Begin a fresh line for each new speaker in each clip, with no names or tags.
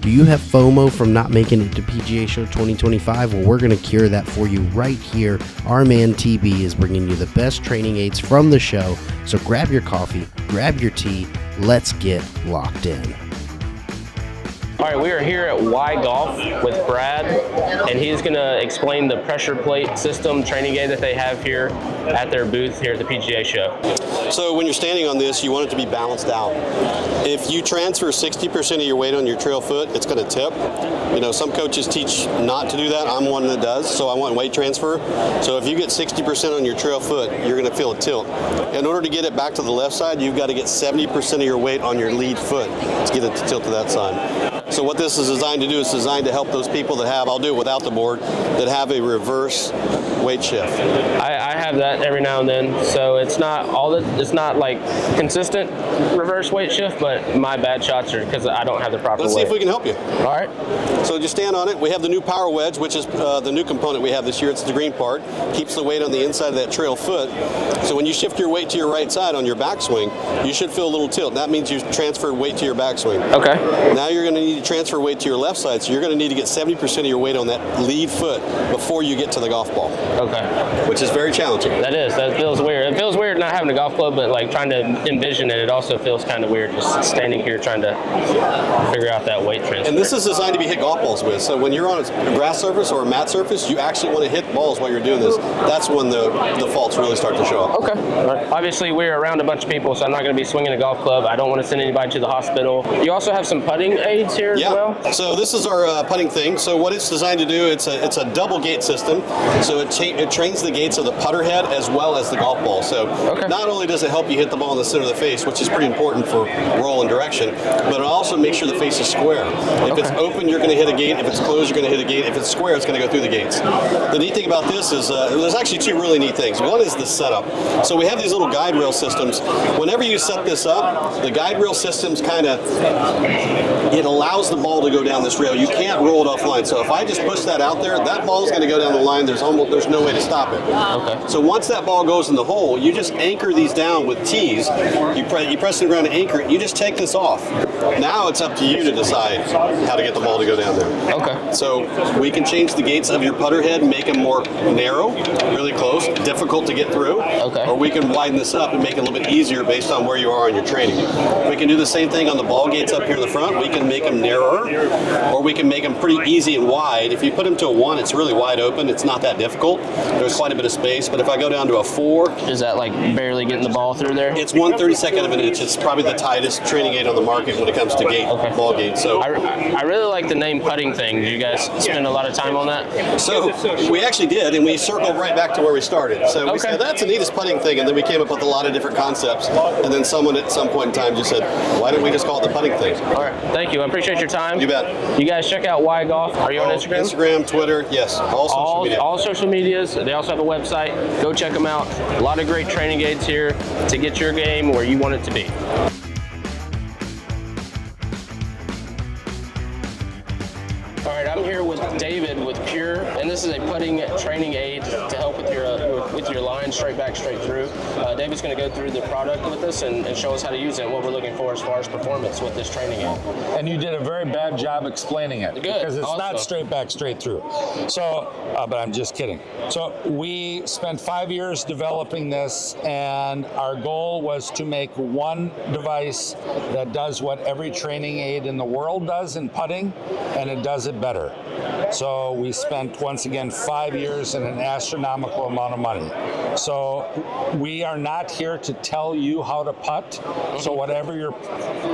Do you have FOMO from not making it to PGA Show 2025? Well, we're going to cure that for you right here. Our man TB is bringing you the best training aids from the show. So grab your coffee, grab your tea, let's get locked in.
All right, we are here at WhyGolf with Brad, and he's going to explain the pressure plate system training aid that they have here at their booth here at the PGA Show.
So when you're standing on this, you want it to be balanced out. If you transfer 60% of your weight on your trail foot, it's going to tip. You know, some coaches teach not to do that. I'm one that does, so I want weight transfer. So if you get 60% on your trail foot, you're going to feel a tilt. In order to get it back to the left side, you've got to get 70% of your weight on your lead foot to get it to tilt to that side. So what this is designed to do is designed to help those people that have, I'll do it without the board, that have a reverse weight shift.
I have that every now and then, so it's not like consistent reverse weight shift, but my bad shots are because I don't have the proper weight.
Let's see if we can help you.
All right.
So just stand on it. We have the new power wedge, which is the new component we have this year. It's the green part. Keeps the weight on the inside of that trail foot. So when you shift your weight to your right side on your backswing, you should feel a little tilt. That means you've transferred weight to your backswing.
Okay.
Now you're going to need to transfer weight to your left side, so you're going to need to get 70% of your weight on that lead foot before you get to the golf ball.
Okay.
Which is very challenging.
That is. That feels weird. It feels weird not having a golf club, but like trying to envision it, it also feels kind of weird just standing here trying to figure out that weight transfer.
And this is designed to be hit golf balls with. So when you're on a grass surface or a mat surface, you actually want to hit balls while you're doing this. That's when the faults really start to show up.
Okay. Right. Obviously, we're around a bunch of people, so I'm not going to be swinging a golf club. I don't want to send anybody to the hospital. You also have some putting aids here as well?
So this is our putting thing. So what it's designed to do, it's a double gate system. So it trains the gates of the putter head as well as the golf ball. So not only does it help you hit the ball in the center of the face, which is pretty important for roll and direction, but it also makes sure the face is square. If it's open, you're going to hit a gate. If it's closed, you're going to hit a gate. If it's square, it's going to go through the gates. The neat thing about this is there's actually two really neat things. One is the setup. So we have these little guide rail systems. Whenever you set this up, the guide rail systems it allows the ball to go down this rail. You can't roll it offline. So if I just push that out there, that ball is going to go down the line. There's no way to stop it.
Okay.
So once that ball goes in the hole, you just anchor these down with T's. You press the ground to anchor it. You just take this off. Now it's up to you to decide how to get the ball to go down there.
Okay.
So we can change the gates of your putter head, make them more narrow, really close, difficult to get through.
Okay.
Or we can widen this up and make it a little bit easier based on where you are in your training. We can do the same thing on the ball gates up here in the front. We can make them narrower, or we can make them pretty easy and wide. If you put them to a 1, it's really wide open. It's not that difficult. There's quite a bit of space. But if I go down to a 4,
is that like barely getting the ball through there?
It's 1/32 of an inch. It's probably the tightest training aid on the market when it comes to ball gate. So
I really like the name putting thing. Did you guys spend a lot of time on that?
So we actually did, and we circled right back to where we started. So we said, that's the neatest putting thing, and then we came up with a lot of different concepts. And then someone at some point in time just said, why don't we just call it the putting thing?
All right. Thank you. I appreciate your time.
You bet.
You guys check out WhyGolf. Are you on Instagram?
Instagram, Twitter, yes. All social media.
All social medias. They also have a website. Go check them out. A lot of great training aids here to get your game where you want it to be. All right, I'm here with David with PUR, and this is a putting training aid to help with your line straight back, straight through. David's going to go through the product with us and show us how to use it and what we're looking for as far as performance with this training aid.
And you did a very bad job explaining it.
Good.
Because it's
awesome.
not straight back, straight through. So, but I'm just kidding. So we spent 5 years developing this, and our goal was to make one device that does what every training aid in the world does in putting, and it does it better. So we spent, once again, 5 years and an astronomical amount of money. So we are not here to tell you how to putt. So whatever your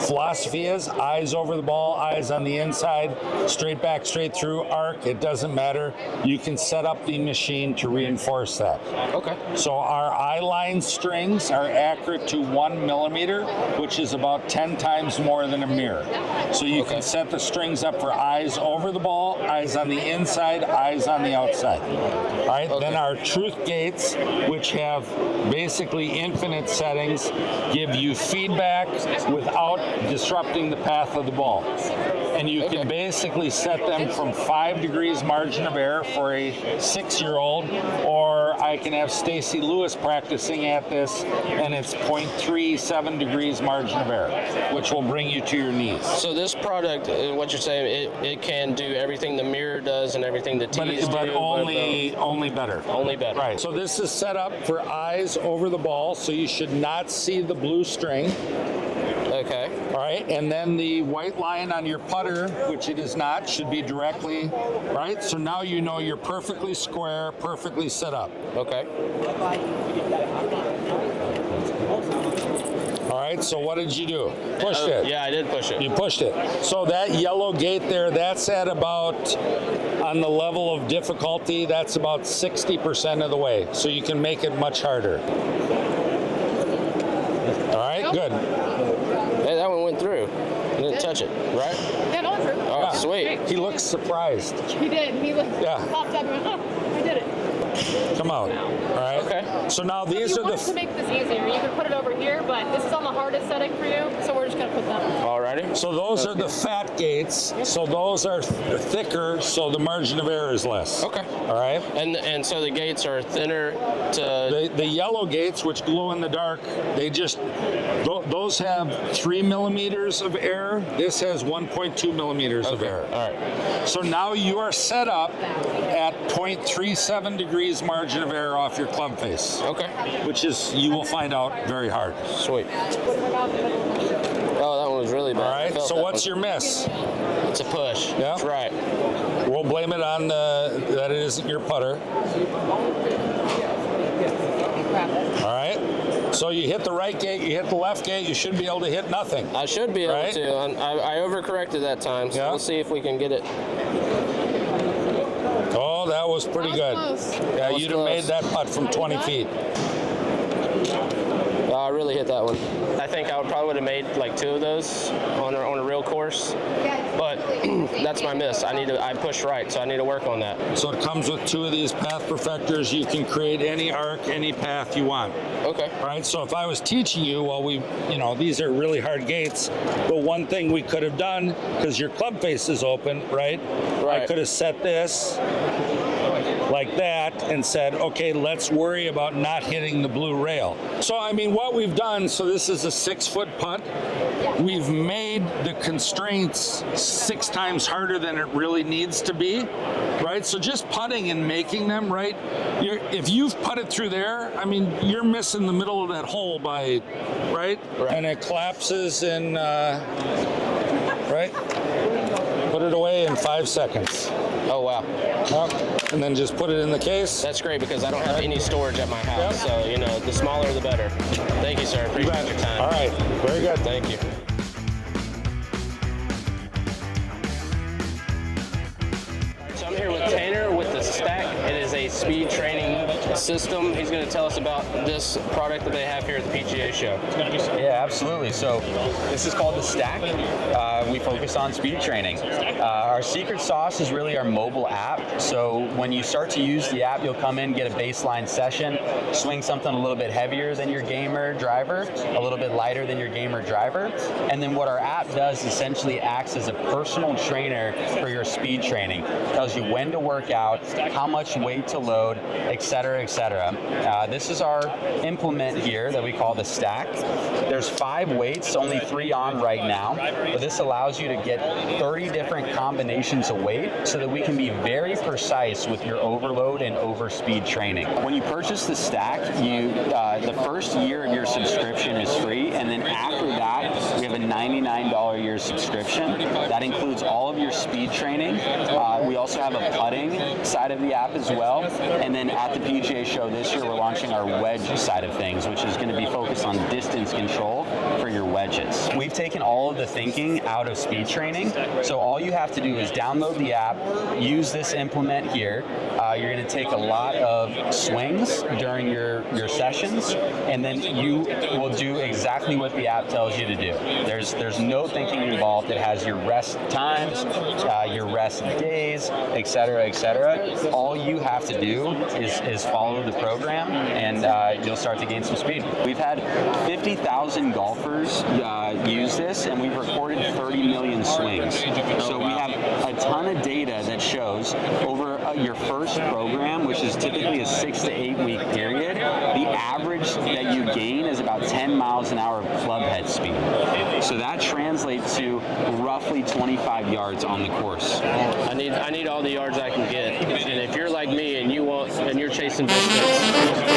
philosophy is, eyes over the ball, eyes on the inside, straight back, straight through, arc, it doesn't matter. You can set up the machine to reinforce that.
Okay.
So our eye line strings are accurate to 1 millimeter, which is about 10 times more than a mirror. So you can set the strings up for eyes over the ball, eyes on the inside, eyes on the outside. All right, then our truth gates, which have basically infinite settings, give you feedback without disrupting the path of the ball. and you can basically set them from 5 degrees margin of error for a 6-year-old, or I can have Stacy Lewis practicing at this, and it's 0.37 degrees margin of error, which will bring you to your knees.
So this product, what you're saying, it can do everything the mirror does and everything the tees do.
But only better.
Only better.
Right. So this is set up for eyes over the ball, so you should not see the blue string.
Okay.
All right, and then the white line on your putter, which it is not, should be directly, right? So now you know you're perfectly square, perfectly set up.
Okay.
All right, so what did you do? Pushed it.
Yeah, I did push it.
You pushed it. So that yellow gate there, that's at about, on the level of difficulty, that's about 60% of the way. So you can make it much harder. All right, good.
Hey, that one went through. I didn't touch it, right?
Yeah, no, true.
Oh,
Yeah.
sweet.
He looks surprised.
He did. He was popped up and went, oh, I did it.
Come out. All right.
Okay.
So now
If
these
you
are
want to make this easier, you can put it over here, but this is on the hardest setting for you, so we're just going to put that on.
Alrighty.
So those are the fat gates. So those are thicker, so the margin of error is less.
Okay.
All right.
And so the gates are thinner to.
The yellow gates, which glow in the dark, they just those have 3 millimeters of error. This has 1.2 millimeters of error.
All right.
So now you are set up at 0.37 degrees margin of error off your club face.
Okay.
Which is, you will find out, very hard.
Sweet. Oh, that one was really bad.
All right. So what's your miss?
It's a push.
Yeah.
That's right.
We'll blame it on that it isn't your putter. All right. So you hit the right gate, you hit the left gate, you should be able to hit nothing.
I should be able
Right?
to. I overcorrected that time, so
Yeah.
we'll see if we can get it.
Oh, that was pretty
That
good.
was close.
Yeah,
That was
you'd have made
close.
that putt from 20 feet.
I really hit that one. I think I probably would have made like 2 of those on a real course, but that's my miss. I pushed right, so I need to work on that.
So it comes with 2 of these path perfectors. You can create any arc, any path you want.
Okay.
All right, so if I was teaching you, well, these are really hard gates, but one thing we could have done, because your club face is open, right?
Right.
I could have set this like that and said, okay, let's worry about not hitting the blue rail. So, I mean, what we've done, so this is a 6-foot putt. We've made the constraints 6 times harder than it really needs to be, right? So just putting and making them, right? If you've putted through there, I mean, you're missing the middle of that hole by, right? And it collapses in, right? Put it away in 5 seconds.
Oh, wow.
And then just put it in the case.
That's great because I don't have any storage at my house,
Yep.
so, the smaller the better. Thank you, sir. Appreciate your time.
All right, very good.
Thank you. So I'm here with Tanner with the Stack. It is a speed training system. He's going to tell us about this product that they have here at the PGA show.
Yeah, absolutely. So this is called the Stack. We focus on speed training. Our secret sauce is really our mobile app. So when you start to use the app, you'll come in, get a baseline session, swing something a little bit heavier than your gamer driver, a little bit lighter than your gamer driver. And then what our app does essentially acts as a personal trainer for your speed training. Tells you when to work out, how much weight to load, et cetera, et cetera. This is our implement here that we call the Stack. There's 5 weights, only 3 on right now, but this allows you to get 30 different combinations of weight so that we can be very precise with your overload and overspeed training. When you purchase the Stack, the first year of your subscription is free, and then after that, we have a $99 a year subscription. That includes all of your speed training. We also have a putting side of the app as well, and then at the PGA show this year, we're launching our wedge side of things, which is going to be focused on distance control for your wedges. We've taken all of the thinking out of speed training, so all you have to do is download the app, use this implement here. You're going to take a lot of swings during your sessions, and then you will do exactly what the app tells you to do. There's no thinking involved. It has your rest times, your rest days, et cetera, et cetera. All you have to do is follow follow the program, and you'll start to gain some speed. We've had 50,000 golfers use this, and we've recorded 30 million swings. So we have a ton of data that shows over your first program, which is typically a 6 to 8 week period, the average that you gain is about 10 miles an hour of club head speed. So that translates to roughly 25 yards on the course.
I need all the yards I can get. And if you're like me and you're chasing biscuits,